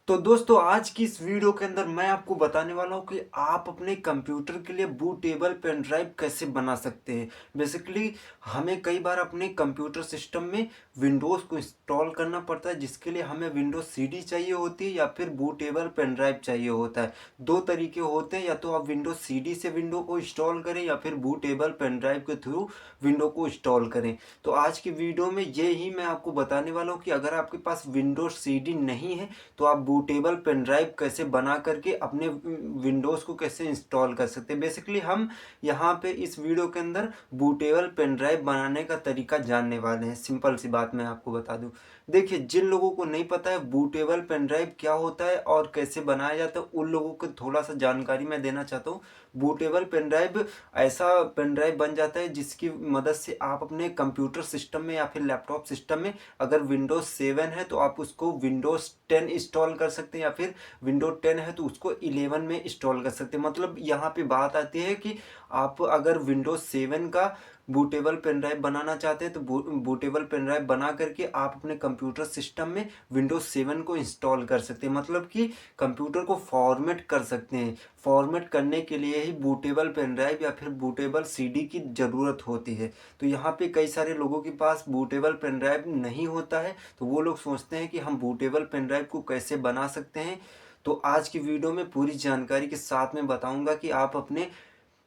तो दोस्तों आज की इस वीडियो के अंदर मैं आपको बताने वाला हूँ कि आप अपने कंप्यूटर के लिए बूटेबल पेन ड्राइव कैसे बना सकते हैं। बेसिकली हमें कई बार अपने कंप्यूटर सिस्टम में विंडोज़ को इंस्टॉल करना पड़ता है, जिसके लिए हमें विंडोज सीडी चाहिए होती है या फिर बूटेबल पेन ड्राइव चाहिए होता है। दो तरीके होते हैं, या तो आप विंडोज सीडी से विंडो को इंस्टॉल करें या फिर बूटेबल पेन ड्राइव के थ्रू विंडो को इंस्टॉल करें। तो आज की वीडियो में ये ही मैं आपको बताने वाला हूँ कि अगर आपके पास विंडोज सीडी नहीं है तो आप बूटेबल पेन ड्राइव कैसे बना करके अपने विंडोज़ को कैसे इंस्टॉल कर सकते हैं। बेसिकली हम यहाँ पे इस वीडियो के अंदर बूटेबल पेन ड्राइव बनाने का तरीका जानने वाले हैं। सिंपल सी बात मैं आपको बता दूं। देखिए, जिन लोगों को नहीं पता है बूटेबल पेन ड्राइव क्या होता है और कैसे बनाया जाता है, उन लोगों को थोड़ा सा जानकारी मैं देना चाहता हूँ। बूटेबल पेन ड्राइव ऐसा पेन ड्राइव बन जाता है जिसकी मदद से आप अपने कंप्यूटर सिस्टम में या फिर लैपटॉप सिस्टम में अगर विंडोज 7 है तो आप उसको विंडोज 10 इंस्टॉल कर सकते हैं, या फिर विंडोज 10 है तो उसको 11 में इंस्टॉल कर सकते हैं। मतलब यहाँ पे बात आती है कि आप अगर विंडोज 7 का बूटेबल पेन ड्राइव बनाना चाहते हैं तो बूटेबल पेन ड्राइव बना करके आप अपने कंप्यूटर सिस्टम में विंडोज 7 को इंस्टॉल कर सकते हैं। मतलब कि कंप्यूटर को फॉर्मेट कर सकते हैं। फॉर्मेट करने के लिए ही बूटेबल पेन ड्राइव या फिर बूटेबल सीडी की ज़रूरत होती है। तो यहाँ पे कई सारे लोगों के पास बूटेबल पेन ड्राइव नहीं होता है, तो वो लोग सोचते हैं कि हम बूटेबल पेन ड्राइव को कैसे बना सकते हैं। तो आज की वीडियो में पूरी जानकारी के साथ में बताऊंगा कि आप अपने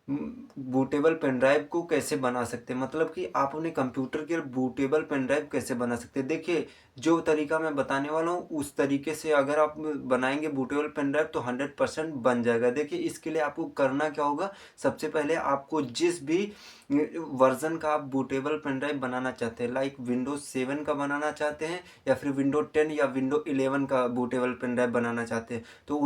बूटेबल पेन ड्राइव को कैसे बना सकते हैं। मतलब कि आप अपने कंप्यूटर के बूटेबल पेन ड्राइव कैसे बना सकते हैं। देखिए, जो तरीका मैं बताने वाला हूँ उस तरीके से अगर आप बनाएंगे बूटेबल पेन ड्राइव तो 100% बन जाएगा। देखिए, इसके लिए आपको करना क्या होगा। सबसे पहले आपको जिस भी वर्जन का आप बूटेबल पेन ड्राइव बनाना चाहते हैं, लाइक विंडोज 7 का बनाना चाहते हैं या फिर विंडोज 10 या विंडोज 11 का बूटेबल पेन ड्राइव बनाना चाहते हैं, तो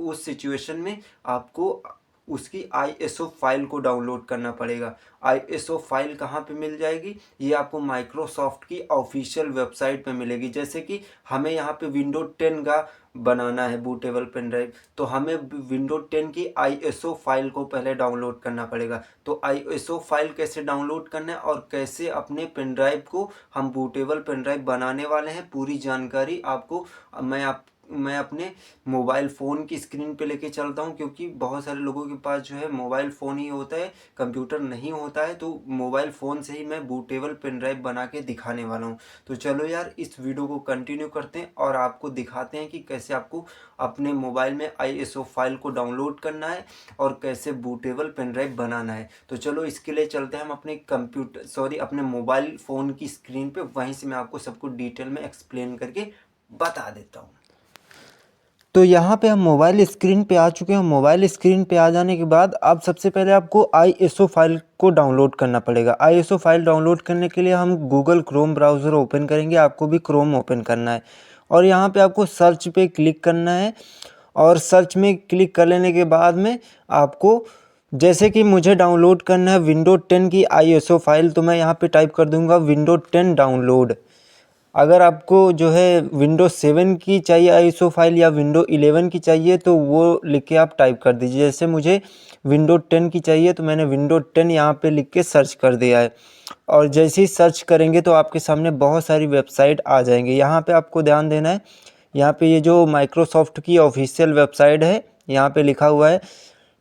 उस सिचुएशन में आपको उसकी आईएसओ फाइल को डाउनलोड करना पड़ेगा। आईएसओ फाइल कहाँ पे मिल जाएगी, ये आपको माइक्रोसॉफ्ट की ऑफिशियल वेबसाइट पे मिलेगी। जैसे कि हमें यहाँ पे विंडोज 10 का बनाना है बूटेबल पेन ड्राइव, तो हमें विंडोज 10 की आईएसओ फाइल को पहले डाउनलोड करना पड़ेगा। तो आईएसओ फाइल कैसे डाउनलोड करना है और कैसे अपने पेन ड्राइव को हम बूटेबल पेन ड्राइव बनाने वाले हैं, पूरी जानकारी आपको मैं अपने मोबाइल फ़ोन की स्क्रीन पे लेके चलता हूँ, क्योंकि बहुत सारे लोगों के पास जो है मोबाइल फ़ोन ही होता है, कंप्यूटर नहीं होता है। तो मोबाइल फ़ोन से ही मैं बूटेबल पेन ड्राइव बना के दिखाने वाला हूँ। तो चलो यार, इस वीडियो को कंटिन्यू करते हैं और आपको दिखाते हैं कि कैसे आपको अपने मोबाइल में आईएसओ फाइल को डाउनलोड करना है और कैसे बूटेबल पेन ड्राइव बनाना है। तो चलो इसके लिए चलते हैं हम अपने मोबाइल फ़ोन की स्क्रीन पे। वहीं से मैं आपको सब कुछ डिटेल में एक्सप्लेन करके बता देता हूँ। तो यहाँ पे हम मोबाइल स्क्रीन पे आ चुके हैं। मोबाइल स्क्रीन पे आ जाने के बाद अब सबसे पहले आपको आईएसओ फाइल को डाउनलोड करना पड़ेगा। आईएसओ फाइल डाउनलोड करने के लिए हम गूगल क्रोम ब्राउज़र ओपन करेंगे। आपको भी क्रोम ओपन करना है और यहाँ पे आपको सर्च पे क्लिक करना है। और सर्च में क्लिक कर लेने के बाद में आपको, जैसे कि मुझे डाउनलोड करना है विंडोज 10 की आईएसओ फाइल, तो मैं यहाँ पे टाइप कर दूँगा विंडोज 10 डाउनलोड। अगर आपको जो है विंडोज 7 की चाहिए आईएसओ फाइल या विंडोज 11 की चाहिए तो वो लिख के आप टाइप कर दीजिए। जैसे मुझे विंडोज 10 की चाहिए तो मैंने विंडोज 10 यहाँ पे लिख के सर्च कर दिया है। और जैसे ही सर्च करेंगे तो आपके सामने बहुत सारी वेबसाइट आ जाएंगे। यहाँ पे आपको ध्यान देना है, यहाँ पे ये जो माइक्रोसॉफ्ट की ऑफिशियल वेबसाइट है, यहाँ पे लिखा हुआ है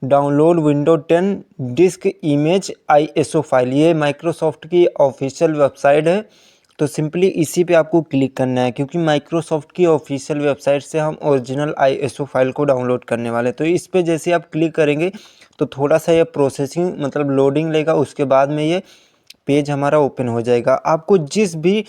download Windows 10 disc image ISO file. ये माइक्रोसॉफ्ट की ऑफिशियल वेबसाइट है। तो सिंपली इसी पे आपको क्लिक करना है, क्योंकि माइक्रोसॉफ्ट की ऑफिशियल वेबसाइट से हम ओरिजिनल आईएसओ फाइल को डाउनलोड करने वाले हैं। तो इस पे जैसे आप क्लिक करेंगे तो थोड़ा सा ये प्रोसेसिंग मतलब लोडिंग लेगा, उसके बाद में ये पेज हमारा ओपन हो जाएगा। आपको जिस भी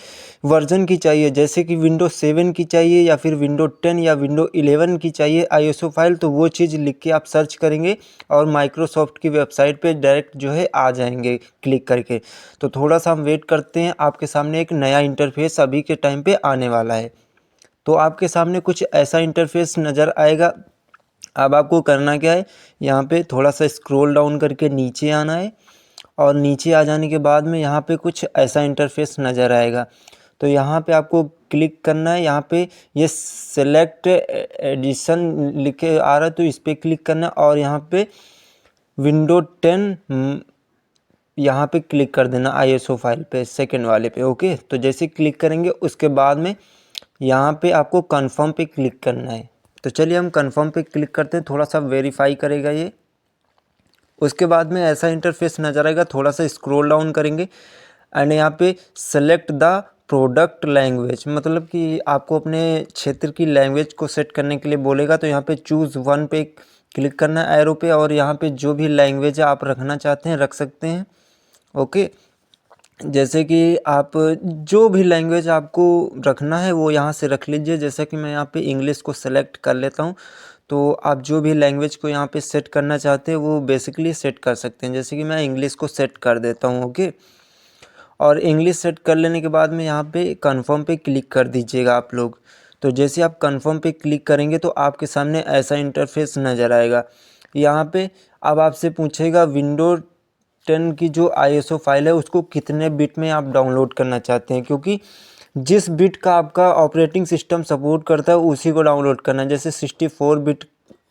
वर्जन की चाहिए, जैसे कि विंडोज 7 की चाहिए या फिर विंडोज 10 या विंडोज 11 की चाहिए आईएसओ फाइल, तो वो चीज़ लिख के आप सर्च करेंगे और माइक्रोसॉफ्ट की वेबसाइट पे डायरेक्ट जो है आ जाएंगे क्लिक करके। तो थोड़ा सा हम वेट करते हैं, आपके सामने एक नया इंटरफेस अभी के टाइम पे आने वाला है। तो आपके सामने कुछ ऐसा इंटरफेस नज़र आएगा। अब आपको करना क्या है, यहाँ पे थोड़ा सा स्क्रॉल डाउन करके नीचे आना है और नीचे आ जाने के बाद में यहाँ पे कुछ ऐसा इंटरफेस नज़र आएगा। तो यहाँ पे आपको क्लिक करना है। यहाँ पे ये सेलेक्ट एडिशन लिखे आ रहा है, तो इस पर क्लिक करना है और यहाँ पे विंडोज 10 यहाँ पे क्लिक कर देना आईएसओ फाइल पे, सेकंड वाले पे। ओके, तो जैसे क्लिक करेंगे उसके बाद में यहाँ पे आपको कंफर्म पे क्लिक करना है। तो चलिए हम कंफर्म पे क्लिक करते हैं, थोड़ा सा वेरीफाई करेगा ये। उसके बाद में ऐसा इंटरफेस नज़र आएगा, थोड़ा सा स्क्रॉल डाउन करेंगे एंड यहाँ पे सेलेक्ट द प्रोडक्ट लैंग्वेज, मतलब कि आपको अपने क्षेत्र की लैंग्वेज को सेट करने के लिए बोलेगा। तो यहाँ पे चूज़ वन पे क्लिक करना है एरो पे, और यहाँ पे जो भी लैंग्वेज आप रखना चाहते हैं रख सकते हैं। ओके, जैसे कि आप जो भी लैंग्वेज आपको रखना है वो यहाँ से रख लीजिए। जैसे कि मैं यहाँ पे इंग्लिश को सेलेक्ट कर लेता हूँ, तो आप जो भी लैंग्वेज को यहाँ पे सेट करना चाहते हैं वो बेसिकली सेट कर सकते हैं। जैसे कि मैं इंग्लिश को सेट कर देता हूँ। ओके, और इंग्लिश सेट कर लेने के बाद में यहाँ पे कंफर्म पे क्लिक कर दीजिएगा आप लोग। तो जैसे आप कंफर्म पे क्लिक करेंगे तो आपके सामने ऐसा इंटरफेस नज़र आएगा। यहाँ पे अब आपसे पूछेगा विंडो 10 की जो ISO फाइल है उसको कितने बिट में आप डाउनलोड करना चाहते हैं, क्योंकि जिस बिट का आपका ऑपरेटिंग सिस्टम सपोर्ट करता है उसी को डाउनलोड करना है। जैसे 64 बिट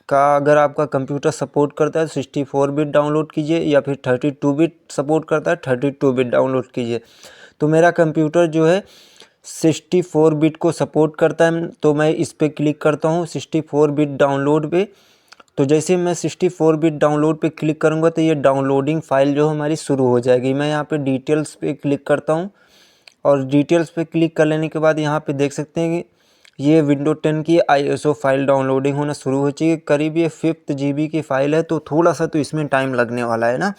का अगर आपका कंप्यूटर सपोर्ट करता है 64 बिट डाउनलोड कीजिए, या फिर 32 बिट सपोर्ट करता है 32 बिट डाउनलोड कीजिए। तो मेरा कंप्यूटर जो है 64 बिट को सपोर्ट करता है, तो मैं इस पर क्लिक करता हूँ 64 बिट डाउनलोड पे। तो जैसे मैं 64 बिट डाउनलोड पे क्लिक करूँगा तो ये डाउनलोडिंग फ़ाइल जो हमारी शुरू हो जाएगी। मैं यहाँ पे डिटेल्स पे क्लिक करता हूँ, और डिटेल्स पे क्लिक कर लेने के बाद यहाँ पे देख सकते हैं कि ये विंडो 10 की ISO फाइल डाउनलोडिंग होना शुरू हो चुकी है। करीब ये 5 GB की फ़ाइल है, तो थोड़ा सा तो इसमें टाइम लगने वाला है ना।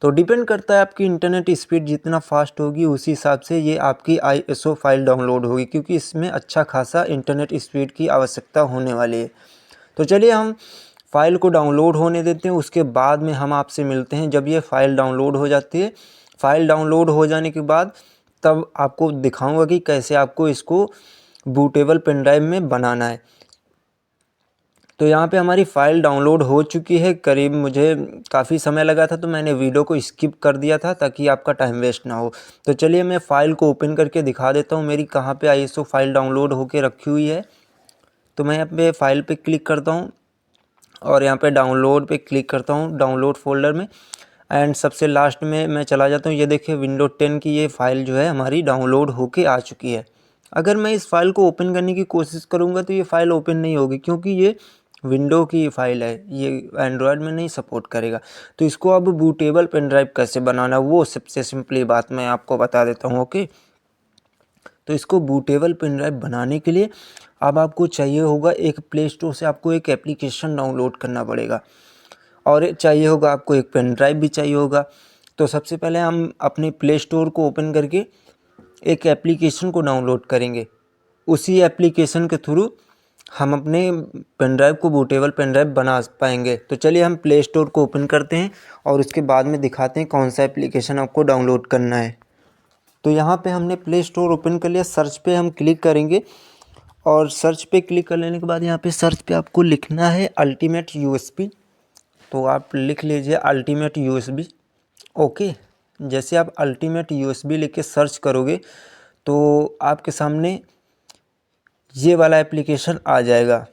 तो डिपेंड करता है आपकी इंटरनेट स्पीड जितना फास्ट होगी उसी हिसाब से ये आपकी ISO फाइल डाउनलोड होगी, क्योंकि इसमें अच्छा खासा इंटरनेट स्पीड की आवश्यकता होने वाली है। तो चलिए हम फाइल को डाउनलोड होने देते हैं, उसके बाद में हम आपसे मिलते हैं जब ये फ़ाइल डाउनलोड हो जाती है। फ़ाइल डाउनलोड हो जाने के बाद तब आपको दिखाऊंगा कि कैसे आपको इसको बूटेबल पेन ड्राइव में बनाना है। तो यहाँ पे हमारी फ़ाइल डाउनलोड हो चुकी है। करीब मुझे काफ़ी समय लगा था, तो मैंने वीडियो को स्किप कर दिया था ताकि आपका टाइम वेस्ट ना हो। तो चलिए मैं फ़ाइल को ओपन करके दिखा देता हूँ मेरी कहाँ पे ISO फाइल डाउनलोड होके रखी हुई है। तो मैं यहाँ पे फ़ाइल पे क्लिक करता हूँ और यहाँ पे डाउनलोड पे क्लिक करता हूँ, डाउनलोड फोल्डर में, एंड सबसे लास्ट में मैं चला जाता हूँ। ये देखिए विंडो 10 की ये फ़ाइल जो है हमारी डाउनलोड होके आ चुकी है। अगर मैं इस फाइल को ओपन करने की कोशिश करूँगा तो ये फ़ाइल ओपन नहीं होगी, क्योंकि ये विंडो की फ़ाइल है, ये एंड्रॉयड में नहीं सपोर्ट करेगा। तो इसको अब बूटेबल पेन ड्राइव कैसे बनाना वो सबसे सिंपली बात मैं आपको बता देता हूँ। ओके, तो इसको बूटेबल पेन ड्राइव बनाने के लिए अब आपको चाहिए होगा एक प्ले स्टोर से आपको एक एप्लीकेशन डाउनलोड करना पड़ेगा, और चाहिए होगा आपको एक पेन ड्राइव भी चाहिए होगा। तो सबसे पहले हम अपने प्ले स्टोर को ओपन करके एक एप्लीकेशन को डाउनलोड करेंगे। उसी एप्लीकेशन के थ्रू हम अपने पेन ड्राइव को बूटेबल पेन ड्राइव बना पाएंगे। तो चलिए हम प्ले स्टोर को ओपन करते हैं और उसके बाद में दिखाते हैं कौन सा एप्लीकेशन आपको डाउनलोड करना है। तो यहाँ पे हमने प्ले स्टोर ओपन कर लिया, सर्च पे हम क्लिक करेंगे, और सर्च पे क्लिक कर लेने के बाद यहाँ पे सर्च पे आपको लिखना है अल्टीमेट USB। तो आप लिख लीजिए अल्टीमेट USB। ओके, जैसे आप अल्टीमेट USB लिख के सर्च करोगे तो आपके सामने ये वाला एप्लीकेशन आ जाएगा।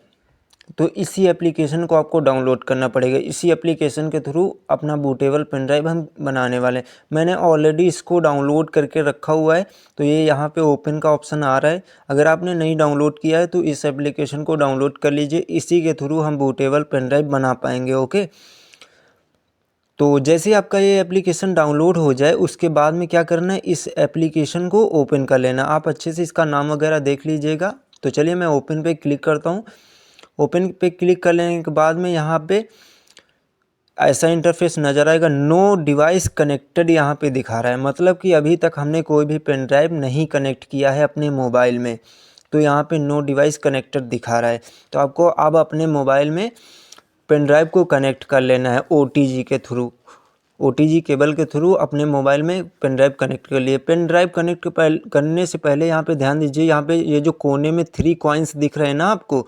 तो इसी एप्लीकेशन को आपको डाउनलोड करना पड़ेगा। इसी एप्लीकेशन के थ्रू अपना बूटेबल पेन ड्राइव हम बनाने वाले हैं। मैंने ऑलरेडी इसको डाउनलोड करके रखा हुआ है, तो ये यहाँ पे ओपन का ऑप्शन आ रहा है। अगर आपने नहीं डाउनलोड किया है तो इस एप्लीकेशन को डाउनलोड कर लीजिए, इसी के थ्रू हम बूटेबल पेन ड्राइव बना पाएंगे। ओके, तो जैसे ही आपका ये एप्लीकेशन डाउनलोड हो जाए उसके बाद में क्या करना है, इस एप्लीकेशन को ओपन कर लेना। आप अच्छे से इसका नाम वगैरह देख लीजिएगा। तो चलिए मैं ओपन पे क्लिक करता हूँ। ओपन पे क्लिक कर लेने के बाद में यहाँ पे ऐसा इंटरफेस नज़र आएगा, नो डिवाइस कनेक्टेड यहाँ पे दिखा रहा है, मतलब कि अभी तक हमने कोई भी पेन ड्राइव नहीं कनेक्ट किया है अपने मोबाइल में। तो यहाँ पे नो डिवाइस कनेक्टेड दिखा रहा है। तो आपको अब अपने मोबाइल में पेन ड्राइव को कनेक्ट कर लेना है OTG के थ्रू। OTG केबल के थ्रू अपने मोबाइल में पेन ड्राइव कनेक्ट कर लिए। पेन ड्राइव कनेक्ट करने से पहले यहाँ पे ध्यान दीजिए, यहाँ पे ये जो कोने में 3 कॉइन्स दिख रहे हैं ना आपको,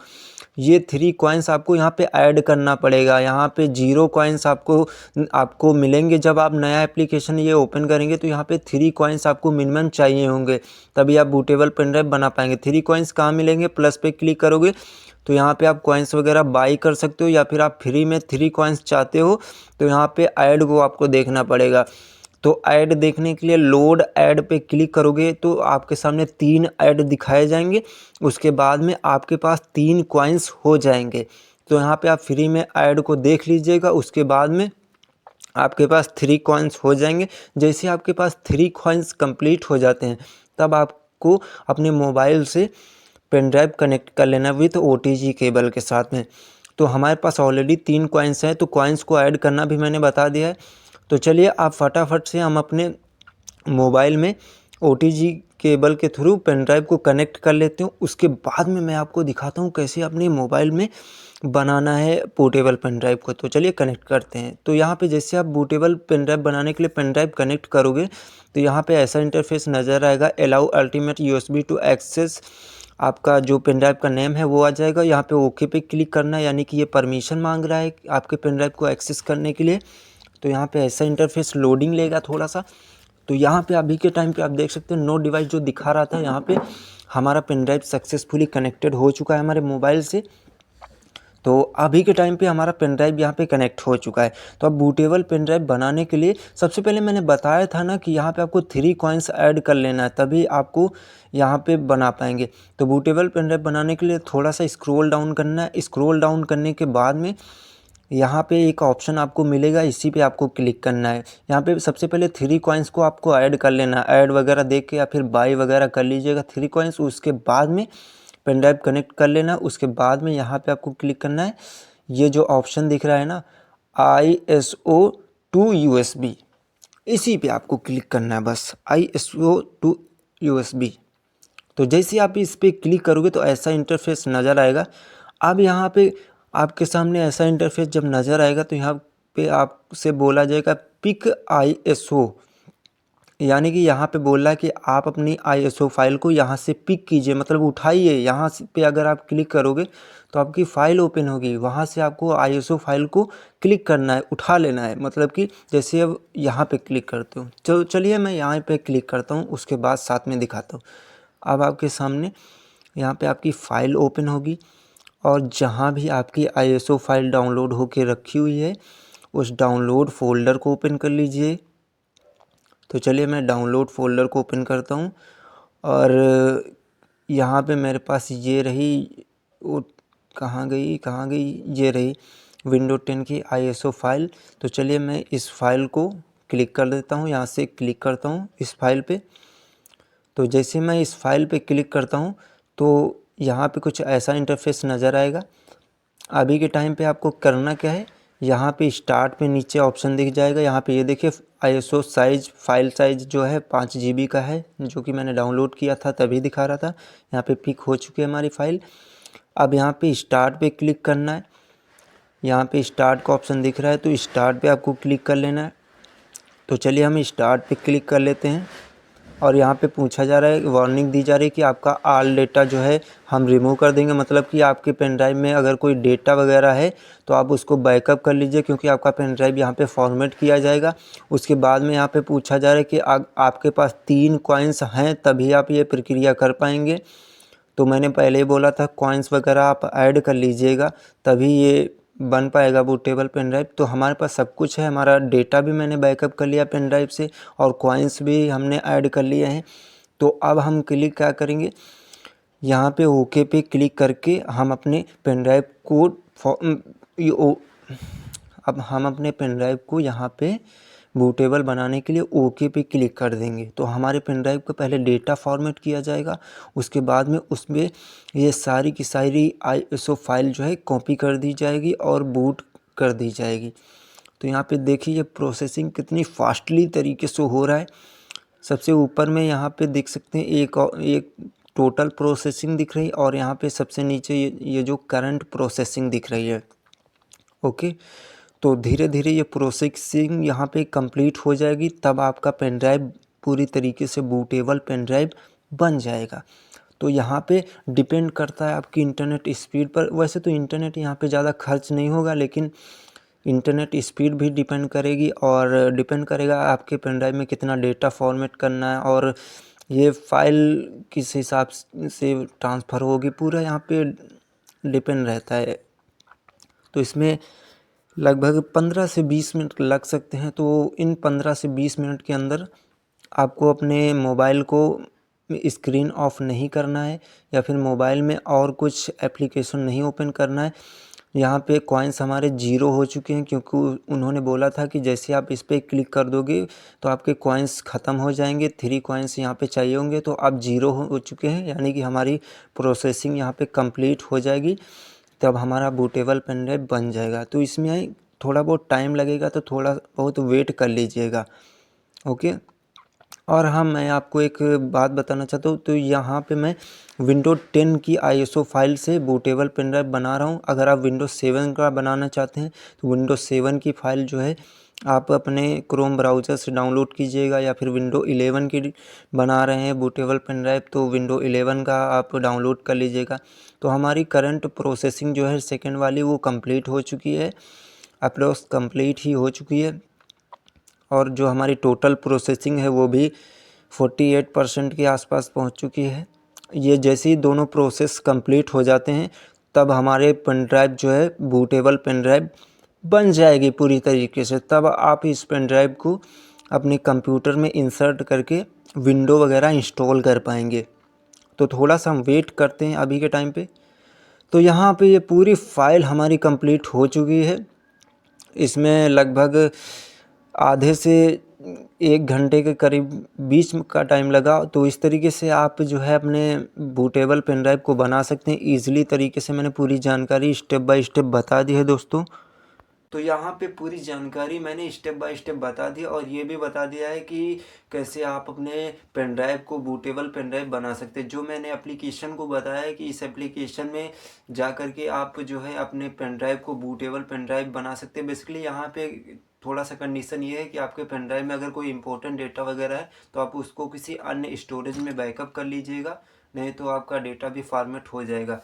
ये 3 कॉइन्स आपको यहाँ पे ऐड करना पड़ेगा। यहाँ पे 0 कॉइन्स आपको मिलेंगे जब आप नया एप्लीकेशन ये ओपन करेंगे। तो यहाँ पे 3 कॉइन्स आपको मिनिमम चाहिए होंगे, तभी आप बूटेबल पेन ड्राइव बना पाएंगे। 3 कॉइन्स कहाँ मिलेंगे, प्लस पे क्लिक करोगे तो यहाँ पे आप कॉइन्स वगैरह बाई कर सकते हो, या फिर आप फ्री में 3 कॉइन्स चाहते हो तो यहाँ पे ऐड को आपको देखना पड़ेगा। तो ऐड देखने के लिए लोड ऐड पे क्लिक करोगे तो आपके सामने 3 ऐड दिखाए जाएंगे। उसके बाद में आपके पास 3 कॉइन्स हो जाएंगे। तो यहाँ पे आप फ्री में ऐड को देख लीजिएगा। उसके बाद में आपके पास 3 कॉइन्स हो जाएंगे। जैसे आपके पास 3 कॉइन्स कंप्लीट हो जाते हैं तब आपको अपने मोबाइल से पेन ड्राइव कनेक्ट कर लेना विथ OTG केबल के साथ में। तो हमारे पास ऑलरेडी 3 कॉइन्स हैं, तो कॉइन्स को ऐड करना भी मैंने बता दिया है। तो चलिए आप फटाफट से हम अपने मोबाइल में OTG केबल के थ्रू पेन ड्राइव को कनेक्ट कर लेते हूँ। उसके बाद में मैं आपको दिखाता हूँ कैसे अपने मोबाइल में बनाना है पोर्टेबल पेन ड्राइव को। तो चलिए कनेक्ट करते हैं। तो यहाँ पे जैसे आप बूटेबल पेन ड्राइव बनाने के लिए पेन ड्राइव कनेक्ट करोगे तो यहाँ पे ऐसा इंटरफेस नज़र आएगा, allow ultimate USB to access. आपका जो पेन ड्राइव का नेम है वो आ जाएगा। यहाँ पे ओके पे क्लिक करना है, यानी कि ये परमिशन मांग रहा है आपके पेन ड्राइव को एक्सेस करने के लिए। तो यहाँ पे ऐसा इंटरफेस लोडिंग लेगा थोड़ा सा। तो यहाँ पे अभी के टाइम पे आप देख सकते हैं नो डिवाइस जो दिखा रहा था, यहाँ पे हमारा पेन ड्राइव सक्सेसफुली कनेक्टेड हो चुका है हमारे मोबाइल से। तो अभी के टाइम पे हमारा पेन ड्राइव यहाँ पे कनेक्ट हो चुका है। तो अब बूटेबल पेन ड्राइव बनाने के लिए सबसे पहले मैंने बताया था ना कि यहाँ पे आपको 3 कॉइन्स ऐड कर लेना है, तभी आपको यहाँ पे बना पाएंगे। तो बूटेबल पेन ड्राइव बनाने के लिए थोड़ा सा स्क्रॉल डाउन करना है। स्क्रॉल डाउन करने के बाद में यहाँ पे एक ऑप्शन आपको मिलेगा, इसी पे आपको क्लिक करना है। यहाँ पे सबसे पहले 3 कॉइन्स को आपको ऐड कर लेना है। ऐड वगैरह देख के या फिर बाई वगैरह कर लीजिएगा 3 कॉइन्स। उसके बाद में पेन ड्राइव कनेक्ट कर लेना। उसके बाद में यहाँ पे आपको क्लिक करना है, ये जो ऑप्शन दिख रहा है ना ISO टू USB, इसी पे आपको क्लिक करना है बस, ISO टू USB। तो जैसे आप इस पर क्लिक करोगे तो ऐसा इंटरफेस नज़र आएगा। अब यहाँ पे आपके सामने ऐसा इंटरफेस जब नज़र आएगा तो यहाँ पे आपसे बोला जाएगा पिक ISO, यानी कि यहाँ पे बोल रहा है कि आप अपनी ISO फाइल को यहाँ से पिक कीजिए, मतलब उठाइए। यहाँ पे अगर आप क्लिक करोगे तो आपकी फ़ाइल ओपन होगी, वहाँ से आपको ISO फाइल को क्लिक करना है, उठा लेना है। मतलब कि जैसे अब यहाँ पे क्लिक करते हो, तो चलिए मैं यहाँ पे क्लिक करता हूँ, उसके बाद साथ में दिखाता हूँ। अब आपके सामने यहाँ पे आपकी फ़ाइल ओपन होगी और जहाँ भी आपकी ISO फाइल डाउनलोड होके रखी हुई है उस डाउनलोड फ़ोल्डर को ओपन कर लीजिए। तो चलिए मैं डाउनलोड फ़ोल्डर को ओपन करता हूँ और यहाँ पे मेरे पास ये रही, वो कहाँ गई, ये रही विंडो 10 की ISO फाइल। तो चलिए मैं इस फाइल को क्लिक कर देता हूँ, यहाँ से क्लिक करता हूँ इस फाइल पे। तो जैसे मैं इस फाइल पे क्लिक करता हूँ तो यहाँ पे कुछ ऐसा इंटरफेस नज़र आएगा। अभी के टाइम पे आपको करना क्या है, यहाँ पे स्टार्ट पे नीचे ऑप्शन दिख जाएगा। यहाँ पे ये देखिए ISO साइज़, फाइल साइज़ जो है 5 GB का है, जो कि मैंने डाउनलोड किया था तभी दिखा रहा था। यहाँ पे पिक हो चुकी है हमारी फ़ाइल। अब यहाँ पे स्टार्ट पे क्लिक करना है। यहाँ पे स्टार्ट का ऑप्शन दिख रहा है तो स्टार्ट पे आपको क्लिक कर लेना है। तो चलिए हम स्टार्ट पे क्लिक कर लेते हैं और यहाँ पे पूछा जा रहा है, वार्निंग दी जा रही है कि आपका ऑल डेटा जो है हम रिमूव कर देंगे। मतलब कि आपके पेन ड्राइव में अगर कोई डेटा वगैरह है तो आप उसको बैकअप कर लीजिए, क्योंकि आपका पेन ड्राइव यहाँ पे फॉर्मेट किया जाएगा। उसके बाद में यहाँ पे पूछा जा रहा है कि आपके पास 3 कॉइन्स हैं तभी आप ये प्रक्रिया कर पाएंगे। तो मैंने पहले ही बोला था कॉइन्स वगैरह आप ऐड कर लीजिएगा तभी ये बन पाएगा बूटेबल पेन ड्राइव। तो हमारे पास सब कुछ है, हमारा डेटा भी मैंने बैकअप कर लिया पेन ड्राइव से और कॉइन्स भी हमने ऐड कर लिए हैं। तो अब हम क्लिक क्या करेंगे, यहाँ पे ओके पे क्लिक करके हम अपने पेन ड्राइव को अब हम अपने पेन ड्राइव को यहाँ पे बूटेबल बनाने के लिए ओके पे क्लिक कर देंगे। तो हमारे पेन ड्राइव को पहले डेटा फॉर्मेट किया जाएगा, उसके बाद में उसमें ये सारी की सारी ISO फाइल जो है कॉपी कर दी जाएगी और बूट कर दी जाएगी। तो यहाँ पे देखिए ये प्रोसेसिंग कितनी फास्टली तरीके से हो रहा है। सबसे ऊपर में यहाँ पे देख सकते हैं एक टोटल प्रोसेसिंग दिख रही है और यहाँ पे सबसे नीचे ये जो करंट प्रोसेसिंग दिख रही है। ओके, तो धीरे धीरे ये प्रोसेसिंग यहाँ पे कंप्लीट हो जाएगी, तब आपका पेन ड्राइव पूरी तरीके से बूटेबल पेन ड्राइव बन जाएगा। तो यहाँ पे डिपेंड करता है आपकी इंटरनेट स्पीड पर। वैसे तो इंटरनेट यहाँ पे ज़्यादा खर्च नहीं होगा, लेकिन इंटरनेट स्पीड भी डिपेंड करेगी और डिपेंड करेगा आपके पेन ड्राइव में कितना डेटा फॉर्मेट करना है और ये फाइल किस हिसाब से ट्रांसफ़र होगी, पूरा यहाँ पे डिपेंड रहता है। तो इसमें लगभग 15 से 20 मिनट लग सकते हैं। तो इन 15 से 20 मिनट के अंदर आपको अपने मोबाइल को स्क्रीन ऑफ नहीं करना है या फिर मोबाइल में और कुछ एप्लीकेशन नहीं ओपन करना है। यहाँ पे कॉइन्स हमारे ज़ीरो हो चुके हैं, क्योंकि उन्होंने बोला था कि जैसे आप इस पर क्लिक कर दोगे तो आपके कॉइन्स ख़त्म हो जाएंगे, 3 कॉइन्स यहाँ पे चाहिए होंगे, तो आप ज़ीरो हो चुके हैं, यानी कि हमारी प्रोसेसिंग यहाँ पे कंप्लीट हो जाएगी, तब हमारा बूटेबल पेन ड्राइव बन जाएगा। तो इसमें थोड़ा बहुत टाइम लगेगा, तो थोड़ा बहुत वेट कर लीजिएगा। ओके। और हाँ, मैं आपको एक बात बताना चाहता हूँ, तो यहाँ पे मैं विंडो 10 की ISO फाइल से बूटेबल पेन ड्राइव बना रहा हूँ। अगर आप विंडो 7 का बनाना चाहते हैं तो विंडो 7 की फ़ाइल जो है आप अपने क्रोम ब्राउज़र से डाउनलोड कीजिएगा, या फिर विंडो 11 की बना रहे हैं बूटेबल पेन ड्राइव तो विंडो 11 का आप डाउनलोड कर लीजिएगा। तो हमारी करंट प्रोसेसिंग जो है सेकेंड वाली वो कंप्लीट हो चुकी है, अप्रोक्स कंप्लीट ही हो चुकी है, और जो हमारी टोटल प्रोसेसिंग है वो भी 48% के आसपास पहुंच चुकी है। ये जैसे ही दोनों प्रोसेस कंप्लीट हो जाते हैं तब हमारे पेन ड्राइव जो है बूटेबल पेन ड्राइव बन जाएगी पूरी तरीके से। तब आप इस पेन ड्राइव को अपने कंप्यूटर में इंसर्ट करके विंडो वगैरह इंस्टॉल कर पाएंगे। तो थोड़ा सा हम वेट करते हैं अभी के टाइम पे। तो यहाँ पे ये पूरी फाइल हमारी कंप्लीट हो चुकी है। इसमें लगभग आधे से 1 घंटे के करीब बीच का टाइम लगा। तो इस तरीके से आप जो है अपने बूटेबल पेन ड्राइव को बना सकते हैं ईज़िली तरीके से। मैंने पूरी जानकारी स्टेप बाय स्टेप बता दी है दोस्तों। तो यहाँ पे पूरी जानकारी मैंने स्टेप बाय स्टेप बता दी, और ये भी बता दिया है कि कैसे आप अपने पेन ड्राइव को बूटेबल पेन ड्राइव बना सकते हैं। जो मैंने एप्लीकेशन को बताया है कि इस एप्लीकेशन में जा कर के आप जो है अपने पेन ड्राइव को बूटेबल पेन ड्राइव बना सकते हैं। बेसिकली यहाँ पे थोड़ा सा कंडीशन ये है कि आपके पेन ड्राइव में अगर कोई इंपॉर्टेंट डेटा वगैरह है तो आप उसको किसी अन्य स्टोरेज में बैकअप कर लीजिएगा, नहीं तो आपका डेटा भी फॉर्मेट हो जाएगा।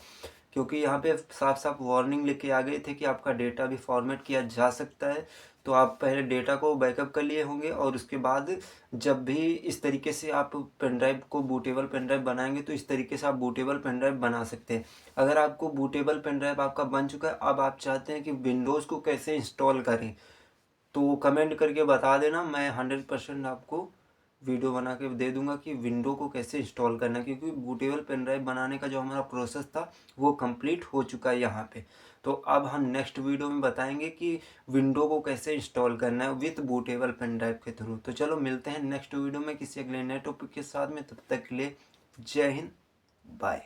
क्योंकि यहाँ पे साफ साफ वार्निंग लिख के आ गए थे कि आपका डेटा भी फॉर्मेट किया जा सकता है। तो आप पहले डेटा को बैकअप कर लिए होंगे, और उसके बाद जब भी इस तरीके से आप पेन ड्राइव को बूटेबल पेन ड्राइव बनाएंगे तो इस तरीके से आप बूटेबल पेन ड्राइव बना सकते हैं। अगर आपको बूटेबल पेन ड्राइव आपका बन चुका है, अब आप चाहते हैं कि विंडोज़ को कैसे इंस्टॉल करें, तो कमेंट करके बता देना। मैं 100% आपको वीडियो बना के दे दूंगा कि विंडो को कैसे इंस्टॉल करना है, क्योंकि बूटेबल पेन ड्राइव बनाने का जो हमारा प्रोसेस था वो कंप्लीट हो चुका है यहाँ पे। तो अब हम नेक्स्ट वीडियो में बताएंगे कि विंडो को कैसे इंस्टॉल करना है विथ बूटेबल पेन ड्राइव के थ्रू। तो चलो मिलते हैं नेक्स्ट वीडियो में किसी अगले नए टॉपिक के साथ में। तब तक के लिए जय हिंद, बाय।